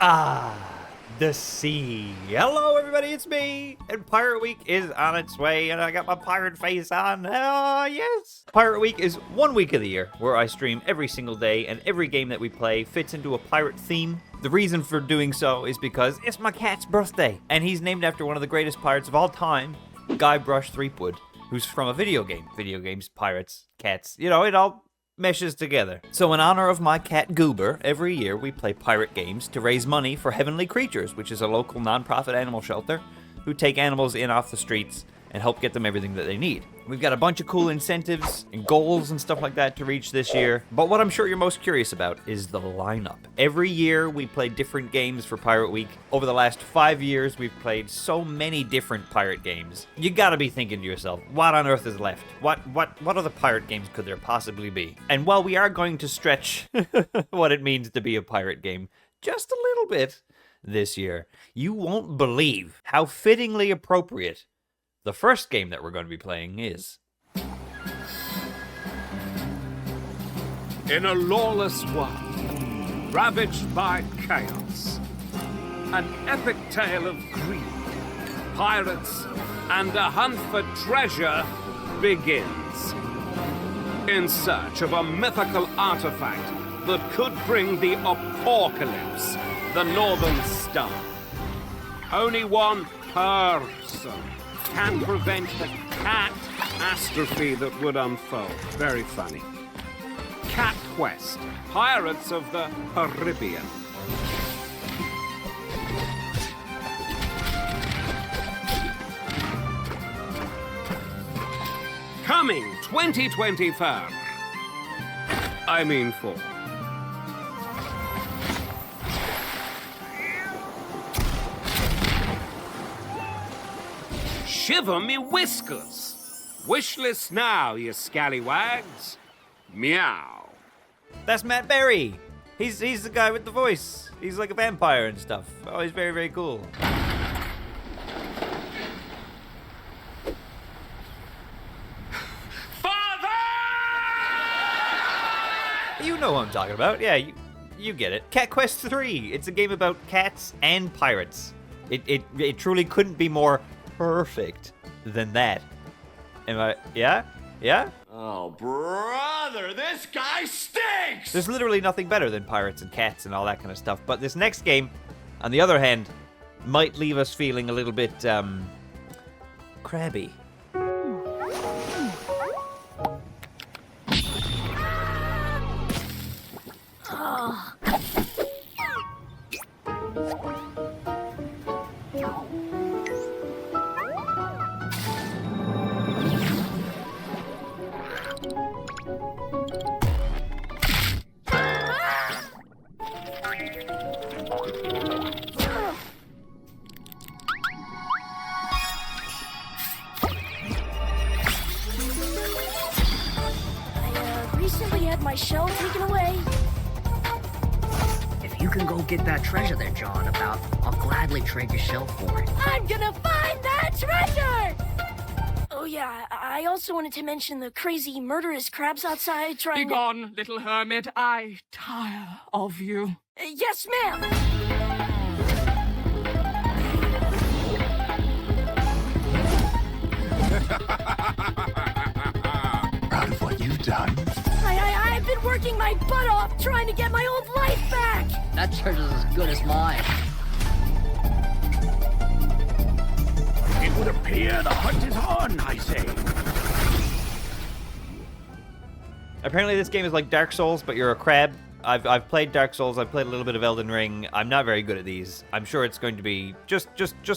Ah, the sea. Hello, everybody, it's me. And Pirate Week is on its way, and I got my pirate face on. Oh, yes. Pirate Week is 1 week of the year where I stream every single day, and every game that we play fits into a pirate theme. The reason for doing so is because it's my cat's birthday, and he's named after one of the greatest pirates of all time, Guybrush Threepwood, who's from a video game. Video games, pirates, cats, you know, it all meshes together. So in honor of my cat Goober, every year we play pirate games to raise money for Heavenly Creatures, which is a local non-profit animal shelter who take animals in off the streets and help get them everything that they need. We've got a bunch of cool incentives and goals and stuff like that to reach this year, but what I'm sure you're most curious about is the lineup. Every year we play different games for Pirate Week. Over the last 5 years, we've played so many different pirate games. You gotta be thinking to yourself, what on earth is left? What other pirate games could there possibly be? And while we are going to stretch what it means to be a pirate game just a little bit this year, you won't believe how fittingly appropriate the first game that we're going to be playing is. In a lawless world, ravaged by chaos, an epic tale of greed, pirates, and a hunt for treasure begins. In search of a mythical artifact that could bring the apocalypse, the Northern Star. Only one person can prevent the catastrophe that would unfold. Very funny. Cat Quest, Pirates of the Caribbean. Coming 2024. I mean 4. Shiver me whiskers! Wishlist now, you scallywags. Meow. That's Matt Berry. He's the guy with the voice. He's like a vampire and stuff. Oh, he's very, very cool. Father! You know what I'm talking about. Yeah, you get it. Cat Quest 3. It's a game about cats and pirates. It truly couldn't be more perfect than that. Yeah? Oh, brother, this guy stinks! There's literally nothing better than pirates and cats and all that kind of stuff. But this next game, on the other hand, might leave us feeling a little bit, crabby. Recently had my shell taken away. If you can go get that treasure there, John, I'll gladly trade your shell for it. I'm gonna find that treasure! Oh yeah, I also wanted to mention the crazy murderous crabs outside trying to... Begone, little hermit. I tire of you. Yes, ma'am! Proud of what you've done. I've been working my butt off trying to get my old life back! That treasure's as good as mine. It would appear the hunt is on, I say. Apparently this game is like Dark Souls, but you're a crab. I've played Dark Souls, I've played a little bit of Elden Ring. I'm not very good at these. I'm sure it's going to be just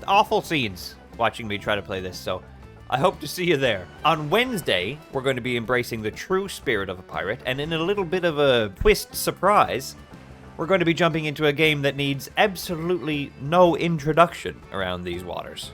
awful scenes watching me try to play this, so I hope to see you there. On Wednesday, we're going to be embracing the true spirit of a pirate, and in a little bit of a twist surprise, we're going to be jumping into a game that needs absolutely no introduction around these waters.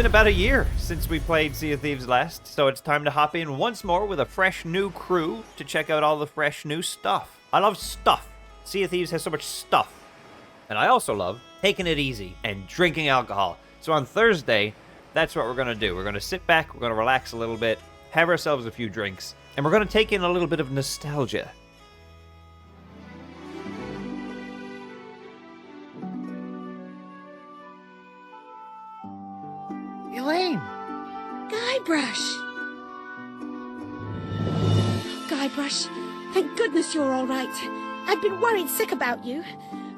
been about a year since we played Sea of Thieves last, so it's time to hop in once more with a fresh new crew to check out all the fresh new stuff. I love stuff. Sea of Thieves has so much stuff. And I also love taking it easy and drinking alcohol. So on Thursday, that's what we're going to do. We're going to sit back, we're going to relax a little bit, have ourselves a few drinks, and we're going to take in a little bit of nostalgia. Elaine! Guybrush! Guybrush, thank goodness you're all right. I've been worried sick about you.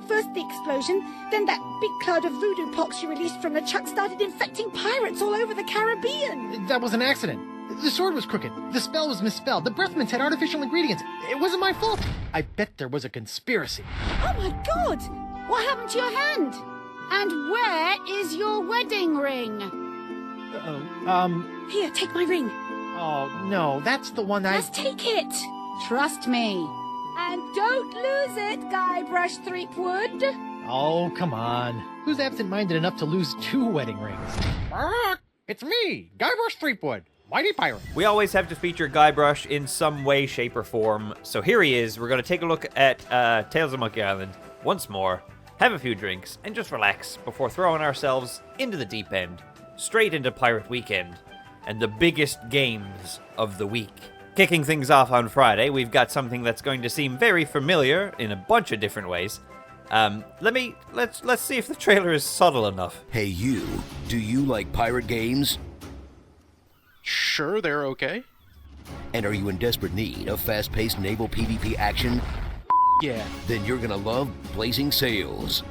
First the explosion, then that big cloud of voodoo pox you released from the chuck started infecting pirates all over the Caribbean. That was an accident. The sword was crooked. The spell was misspelled. The breath mints had artificial ingredients. It wasn't my fault. I bet there was a conspiracy. Oh my God! What happened to your hand? And where is your wedding ring? Uh-oh. Here, take my ring. Oh, no, that's the one I... Just take it. Trust me. And don't lose it, Guybrush Threepwood. Oh, come on. Who's absent-minded enough to lose 2 wedding rings? It's me, Guybrush Threepwood, mighty pirate. We always have to feature Guybrush in some way, shape, or form. So here he is. We're going to take a look at Tales of Monkey Island once more, have a few drinks, and just relax before throwing ourselves into the deep end, straight into Pirate Weekend, and the biggest games of the week. Kicking things off on Friday, we've got something that's going to seem very familiar in a bunch of different ways. Let's see if the trailer is subtle enough. Hey you, do you like pirate games? Sure, they're okay. And are you in desperate need of fast-paced naval PvP action? Yeah. Then you're gonna love Blazing Sails.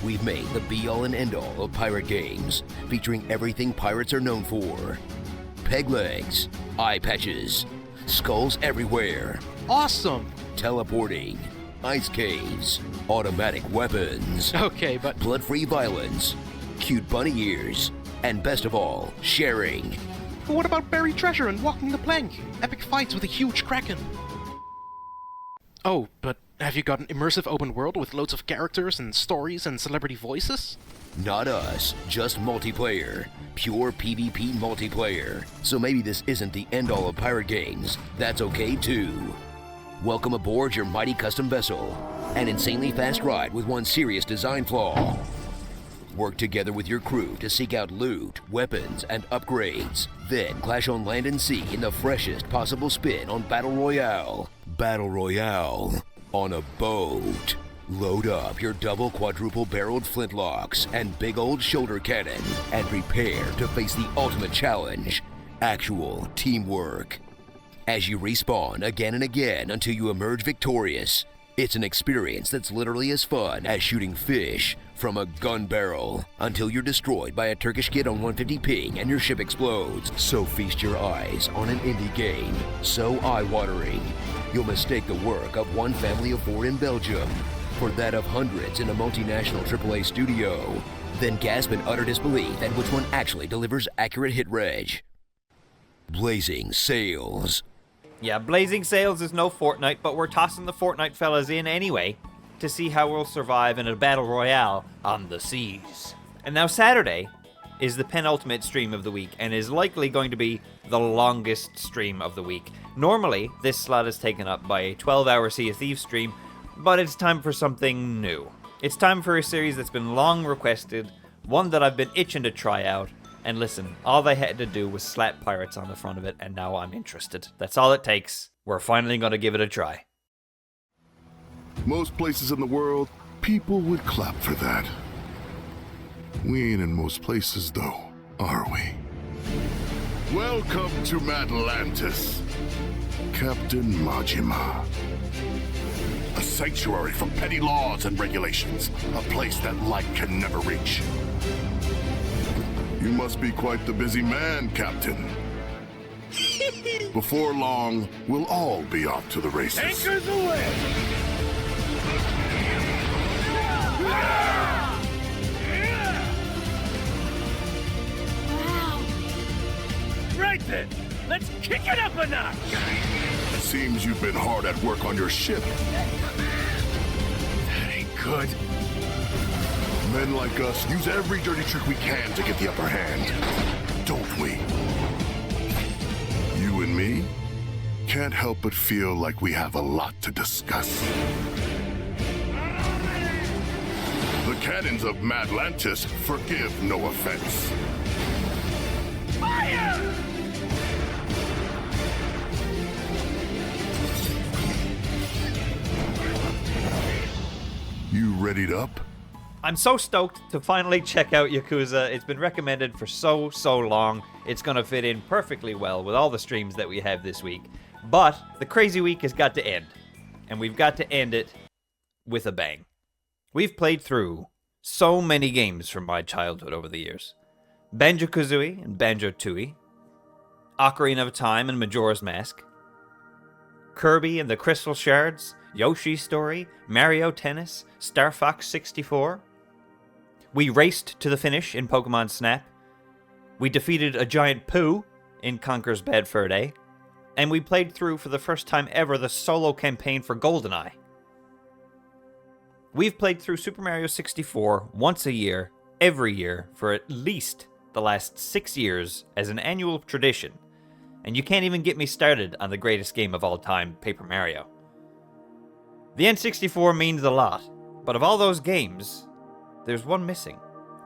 We've made the be-all and end-all of pirate games, featuring everything pirates are known for. Peg legs, eye patches, skulls everywhere, Awesome! teleporting, ice caves, automatic weapons, Okay, but blood-free violence, cute bunny ears, and best of all, sharing. what about buried treasure and walking the plank? Epic fights with a huge kraken. Oh, but have you got an immersive open world with loads of characters and stories and celebrity voices? Not us, just multiplayer. Pure PvP multiplayer. So maybe this isn't the end-all of pirate games. That's okay too. Welcome aboard your mighty custom vessel. An insanely fast ride with one serious design flaw. Work together with your crew to seek out loot, weapons, and upgrades. Then clash on land and sea in the freshest possible spin on Battle Royale. Battle Royale on a boat. Load up your double quadruple barreled flintlocks and big old shoulder cannon and prepare to face the ultimate challenge, actual teamwork. As you respawn again and again until you emerge victorious, it's an experience that's literally as fun as shooting fish from a gun barrel until you're destroyed by a Turkish kid on 150 ping and your ship explodes. So feast your eyes on an indie game so eye-watering, you'll mistake the work of one family of 4 in Belgium for that of hundreds in a multinational AAA studio. Then gasp in utter disbelief at which one actually delivers accurate hit reg. Blazing Sails. Yeah, Blazing Sails is no Fortnite, but we're tossing the Fortnite fellas in anyway to see how we'll survive in a battle royale on the seas. And now Saturday is the penultimate stream of the week and is likely going to be the longest stream of the week. Normally, this slot is taken up by a 12-hour Sea of Thieves stream, but it's time for something new. It's time for a series that's been long requested, one that I've been itching to try out, and listen, all they had to do was slap pirates on the front of it, and now I'm interested. That's all it takes. We're finally gonna give it a try. Most places in the world, people would clap for that. We ain't in most places though, are we? Welcome to Madlantis, Captain Majima. A sanctuary from petty laws and regulations, a place that light can never reach. You must be quite the busy man, Captain. Before long, we'll all be off to the races. Anchors away! Wow. Right then, let's kick it up a notch! Seems you've been hard at work on your ship. That ain't good. Men like us use every dirty trick we can to get the upper hand, don't we? You and me can't help but feel like we have a lot to discuss. The cannons of Madlantis forgive no offense. Fire! You readied up? I'm so stoked to finally check out Yakuza. It's been recommended for so long. It's gonna fit in perfectly well with all the streams that we have this week. But the crazy week has got to end. And we've got to end it with a bang. We've played through so many games from my childhood over the years. Banjo-Kazooie and Banjo-Tooie, Ocarina of Time and Majora's Mask, Kirby and the Crystal Shards, Yoshi's Story, Mario Tennis, Star Fox 64. We raced to the finish in Pokemon Snap. We defeated a giant poo in Conker's Bad Fur Day. And we played through for the first time ever the solo campaign for GoldenEye. We've played through Super Mario 64 once a year, every year, for at least the last 6 years as an annual tradition. And you can't even get me started on the greatest game of all time, Paper Mario. The N64 means a lot, but of all those games, there's one missing.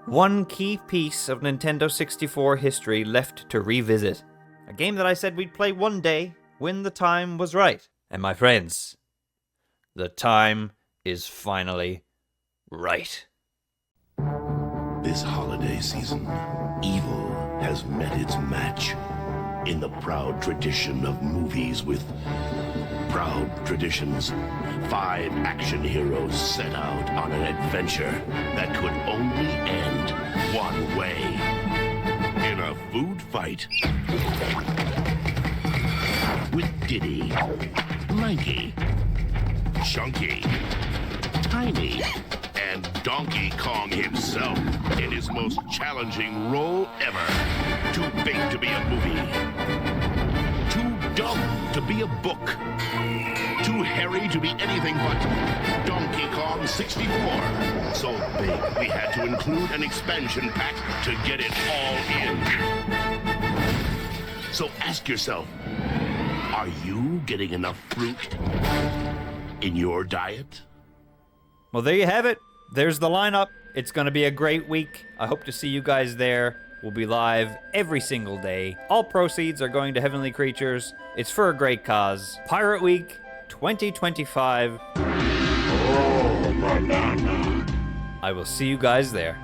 One key piece of Nintendo 64 history left to revisit. A game that I said we'd play one day when the time was right. And my friends, the time is finally right. This holiday season, evil has met its match in the proud tradition of movies with proud traditions. 5 action heroes set out on an adventure that could only end one way. In a food fight. With Diddy, Lanky, Chunky, Tiny, and Donkey Kong himself in his most challenging role ever. Too big to be a movie. Too dumb to be a book. Too hairy to be anything but Donkey Kong 64. So big, we had to include an expansion pack to get it all in. So ask yourself, are you getting enough fruit in your diet? Well, there you have it. There's the lineup. It's going to be a great week. I hope to see you guys there. We'll be live every single day. All proceeds are going to Heavenly Creatures. It's for a great cause. Pirate Week 2025. Oh, banana. I will see you guys there.